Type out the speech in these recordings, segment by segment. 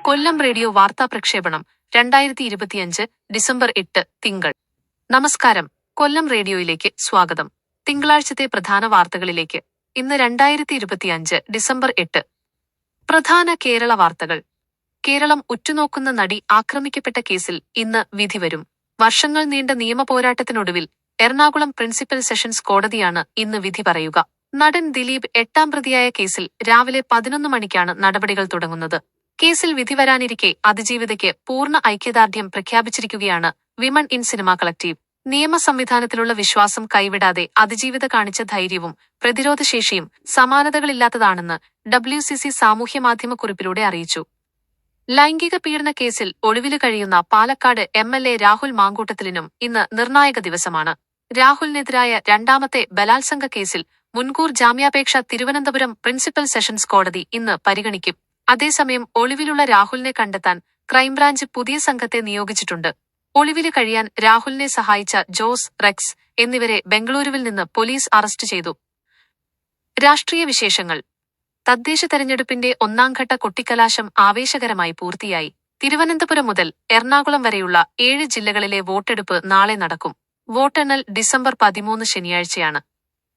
കൊല്ലം radio വാർത്താ പ്രക്ഷേപണം 2025 December 8 തിങ്കൾ. നമസ്കാരം. കൊല്ലം റേഡിയോയിലേക്ക് സ്വാഗതം. തിങ്കളാഴ്ചത്തെ പ്രധാന വാർത്തകളിലേക്ക്. ഇന്ന് 2025 ഡിസംബർ 8. പ്രധാന കേരള വാർത്തകൾ. കേരളം ഉറ്റുനോക്കുന്ന നടി ആക്രമിക്കപ്പെട്ട കേസിൽ ഇന്ന് വിധി വരും. വർഷങ്ങൾ നീണ്ട നിയമ പോരാട്ടത്തിനൊടുവിൽ എറണാകുളം പ്രിൻസിപ്പൽ സെഷൻസ് കോടതിയാണ് ഇന്ന് വിധി പറയുക. നടൻ ദിലീപ് 8ാം പ്രതിയായ കേസിൽ രാവിലെ 11 മണിക്കാണ് നടപടികൾ തുടങ്ങുന്നത്. കേസിൽ വിധി വരാനിരിക്കെ അതിജീവിതയ്ക്ക് പൂർണ്ണ ഐക്യദാർഢ്യം പ്രഖ്യാപിച്ചിരിക്കുകയാണ് വിമൺ ഇൻ സിനിമ കളക്ടീവ്. നിയമ സംവിധാനത്തിലുള്ള വിശ്വാസം കൈവിടാതെ അതിജീവിത കാണിച്ച ധൈര്യവും പ്രതിരോധശേഷിയും സമാനതകളില്ലാത്തതാണെന്ന് WCC സാമൂഹ്യമാധ്യമ കുറിപ്പിലൂടെ അറിയിച്ചു. ലൈംഗിക പീഡന കേസിൽ ഒളിവില് കഴിയുന്ന പാലക്കാട് MLA രാഹുൽ മാങ്കൂട്ടത്തിലിനും ഇന്ന് നിർണായക ദിവസമാണ്. രാഹുലിനെതിരായ 2ാമത്തെ ബലാത്സംഗ കേസിൽ മുൻകൂർ ജാമ്യാപേക്ഷ തിരുവനന്തപുരം പ്രിൻസിപ്പൽ സെഷൻസ് കോടതി ഇന്ന് പരിഗണിക്കും. അതേസമയം ഒളിവിലുള്ള രാഹുലിനെ കണ്ടെത്താൻ ക്രൈംബ്രാഞ്ച് പുതിയ സംഘത്തെ നിയോഗിച്ചിട്ടുണ്ട്. ഒളിവില് കഴിയാൻ രാഹുലിനെ സഹായിച്ച ജോസ്, റെക്സ് എന്നിവരെ ബംഗളൂരുവിൽ നിന്ന് പോലീസ് അറസ്റ്റ് ചെയ്തു. രാഷ്ട്രീയ വിശേഷങ്ങൾ. തദ്ദേശ തെരഞ്ഞെടുപ്പിന്റെ 1ാംഘട്ട കൊട്ടിക്കലാശം ആവേശകരമായി പൂർത്തിയായി. തിരുവനന്തപുരം മുതൽ എറണാകുളം വരെയുള്ള 7 ജില്ലകളിലെ വോട്ടെടുപ്പ് നാളെ നടക്കും. വോട്ടെണ്ണൽ ഡിസംബർ 13 ശനിയാഴ്ചയാണ്.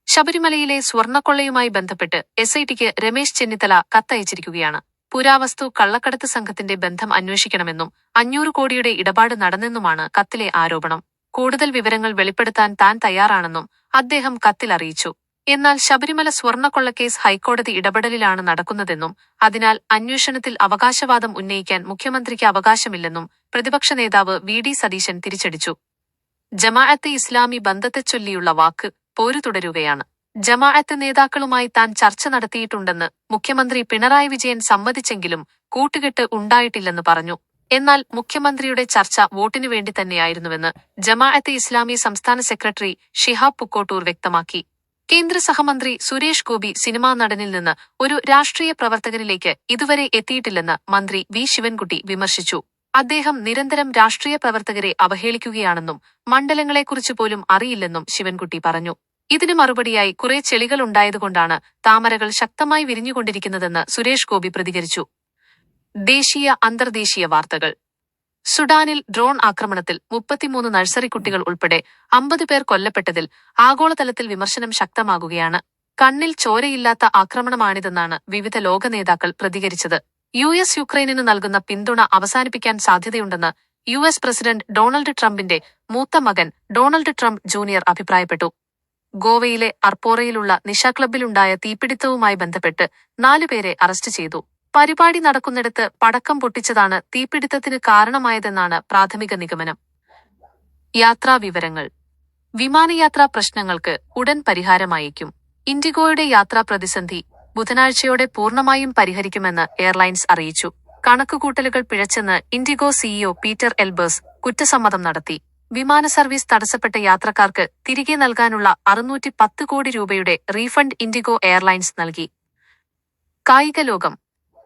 ശബരിമലയിലെ സ്വർണ്ണക്കൊള്ളയുമായി ബന്ധപ്പെട്ട് SITക്ക് രമേശ് ചെന്നിത്തല കത്തയച്ചിരിക്കുകയാണ്. പുരാവസ്തു കള്ളക്കടത്ത് സംഘത്തിന്റെ ബന്ധം അന്വേഷിക്കണമെന്നും 500 കോടിയുടെ ഇടപാട് നടന്നെന്നുമാണ് കത്തിലെ ആരോപണം. കൂടുതൽ വിവരങ്ങൾ വെളിപ്പെടുത്താൻ താൻ തയ്യാറാണെന്നും അദ്ദേഹം കത്തിൽ അറിയിച്ചു. എന്നാൽ ശബരിമല സ്വർണ്ണക്കൊള്ളക്കേസ് ഹൈക്കോടതി ഇടപെടലിലാണ് നടക്കുന്നതെന്നും അതിനാൽ അന്വേഷണത്തിൽ അവകാശവാദം ഉന്നയിക്കാൻ മുഖ്യമന്ത്രിക്ക് അവകാശമില്ലെന്നും പ്രതിപക്ഷ നേതാവ് VD സതീശൻ തിരിച്ചടിച്ചു. ജമാഅത്തെ ഇസ്ലാമി ബന്ധത്തെച്ചൊല്ലിയുള്ള വാക്ക് പോരു തുടരുകയാണ്. ജമാഅത്ത് നേതാക്കളുമായി താൻ ചർച്ച നടത്തിയിട്ടുണ്ടെന്ന് മുഖ്യമന്ത്രി പിണറായി വിജയൻ സമ്മതിച്ചെങ്കിലും കൂട്ടുകെട്ട് ഉണ്ടായിട്ടില്ലെന്ന് പറഞ്ഞു. എന്നാൽ മുഖ്യമന്ത്രിയുടെ ചർച്ച വോട്ടിനു വേണ്ടി തന്നെയായിരുന്നുവെന്ന് ജമാഅത്തെ ഇസ്ലാമി സംസ്ഥാന സെക്രട്ടറി ഷിഹാബ് പുക്കോട്ടൂർ വ്യക്തമാക്കി. കേന്ദ്ര സഹമന്ത്രി സുരേഷ് ഗോപി സിനിമാ നടനിൽ നിന്ന് ഒരു രാഷ്ട്രീയ പ്രവർത്തകനിലേക്ക് ഇതുവരെ എത്തിയിട്ടില്ലെന്ന് മന്ത്രി V ശിവൻകുട്ടി വിമർശിച്ചു. അദ്ദേഹം നിരന്തരം രാഷ്ട്രീയ പ്രവർത്തകരെ അവഹേളിക്കുകയാണെന്നും മണ്ഡലങ്ങളെക്കുറിച്ച് പോലും അറിയില്ലെന്നും ശിവൻകുട്ടി പറഞ്ഞു. ഇതിന് മറുപടിയായി കുറെ ചെളികൾ ഉണ്ടായതുകൊണ്ടാണ് താമരകൾ ശക്തമായി വിരിഞ്ഞുകൊണ്ടിരിക്കുന്നതെന്ന് സുരേഷ് ഗോപി പ്രതികരിച്ചു. ദേശീയ അന്തർദേശീയ വാർത്തകൾ. സുഡാനിൽ ഡ്രോൺ ആക്രമണത്തിൽ 33 നഴ്സറി കുട്ടികൾ ഉൾപ്പെടെ 50 പേർ കൊല്ലപ്പെട്ടതിൽ ആഗോളതലത്തിൽ വിമർശനം ശക്തമാകുകയാണ്. കണ്ണിൽ ചോരയില്ലാത്ത ആക്രമണമാണിതെന്നാണ് വിവിധ ലോക നേതാക്കൾ പ്രതികരിച്ചത്. US യുക്രൈനിനു നൽകുന്ന പിന്തുണ അവസാനിപ്പിക്കാൻ സാധ്യതയുണ്ടെന്ന് US പ്രസിഡന്റ് ഡൊണാൾഡ് ട്രംപിന്റെ മൂത്ത മകൻ ഡൊണാൾഡ് ട്രംപ് ജൂനിയർ അഭിപ്രായപ്പെട്ടു. ഗോവയിലെ അർപ്പോറയിലുള്ള നിശാക്ലബിലുണ്ടായ തീപിടിത്തവുമായി ബന്ധപ്പെട്ട് 4 പേരെ അറസ്റ്റ് ചെയ്തു. പരിപാടി നടക്കുന്നിടത്ത് പടക്കം പൊട്ടിച്ചതാണ് തീപിടിത്തത്തിന് കാരണമായതെന്നാണ് പ്രാഥമിക നിഗമനം. യാത്രാ വിവരങ്ങൾ. വിമാനയാത്രാ പ്രശ്നങ്ങൾക്ക് ഉടൻ പരിഹാരമായേക്കും. ഇൻഡിഗോയുടെ യാത്രാ പ്രതിസന്ധി ബുധനാഴ്ചയോടെ പൂർണ്ണമായും പരിഹരിക്കുമെന്ന് എയർലൈൻസ് അറിയിച്ചു. കണക്കുകൂട്ടലുകൾ പിഴച്ചെന്ന് ഇൻഡിഗോ CEO പീറ്റർ എൽബേഴ്സ് കുറ്റസമ്മതം നടത്തി. വിമാന സർവീസ് തടസ്സപ്പെട്ട യാത്രക്കാർക്ക് തിരികെ നൽകാനുള്ള 610 കോടി രൂപയുടെ റീഫണ്ട് ഇൻഡിഗോ എയർലൈൻസ് നൽകി. കായിക ലോകം.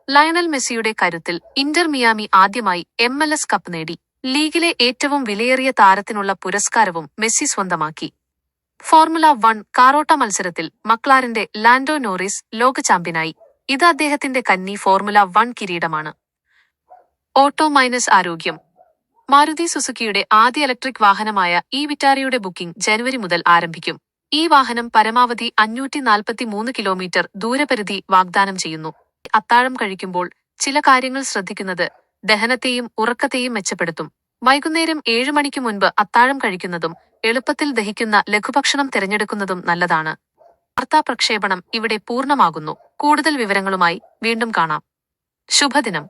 ലയണൽ മെസ്സിയുടെ കരുത്തിൽ ഇന്റർ മിയാമി ആദ്യമായി MLS കപ്പ് നേടി. ലീഗിലെ ഏറ്റവും വിലയേറിയ താരത്തിനുള്ള പുരസ്കാരവും മെസ്സി സ്വന്തമാക്കി. ഫോർമുല 1 കാറോട്ട മത്സരത്തിൽ മക്ലാരന്റെ ലാൻഡോ നോറിസ് ലോക ചാമ്പ്യനായി. ഇത് അദ്ദേഹത്തിന്റെ കന്നി ഫോർമുല 1 കിരീടമാണ്. ഓട്ടോ മൈനസ് ആരോഗ്യം. മാരുതി സുസുക്കിയുടെ ആദ്യ ഇലക്ട്രിക് വാഹനമായ വിറ്റാരയുടെ ബുക്കിംഗ് ജനുവരി മുതൽ ആരംഭിക്കും. ഈ വാഹനം പരമാവധി 543 കിലോമീറ്റർ ദൂരപരിധി വാഗ്ദാനം ചെയ്യുന്നു. അത്താഴം കഴിക്കുമ്പോൾ ചില കാര്യങ്ങൾ ശ്രദ്ധിക്കുന്നത് ദഹനത്തെയും ഉറക്കത്തെയും മെച്ചപ്പെടുത്തും. വൈകുന്നേരം 7 മണിക്ക് മുൻപ് അത്താഴം കഴിക്കുന്നതും എളുപ്പത്തിൽ ദഹിക്കുന്ന ലഘുഭക്ഷണം തിരഞ്ഞെടുക്കുന്നതും നല്ലതാണ്. വാർത്താ പ്രക്ഷേപണം ഇവിടെ പൂർണ്ണമാകുന്നു. കൂടുതൽ വിവരങ്ങളുമായി വീണ്ടും കാണാം. ശുഭദിനം.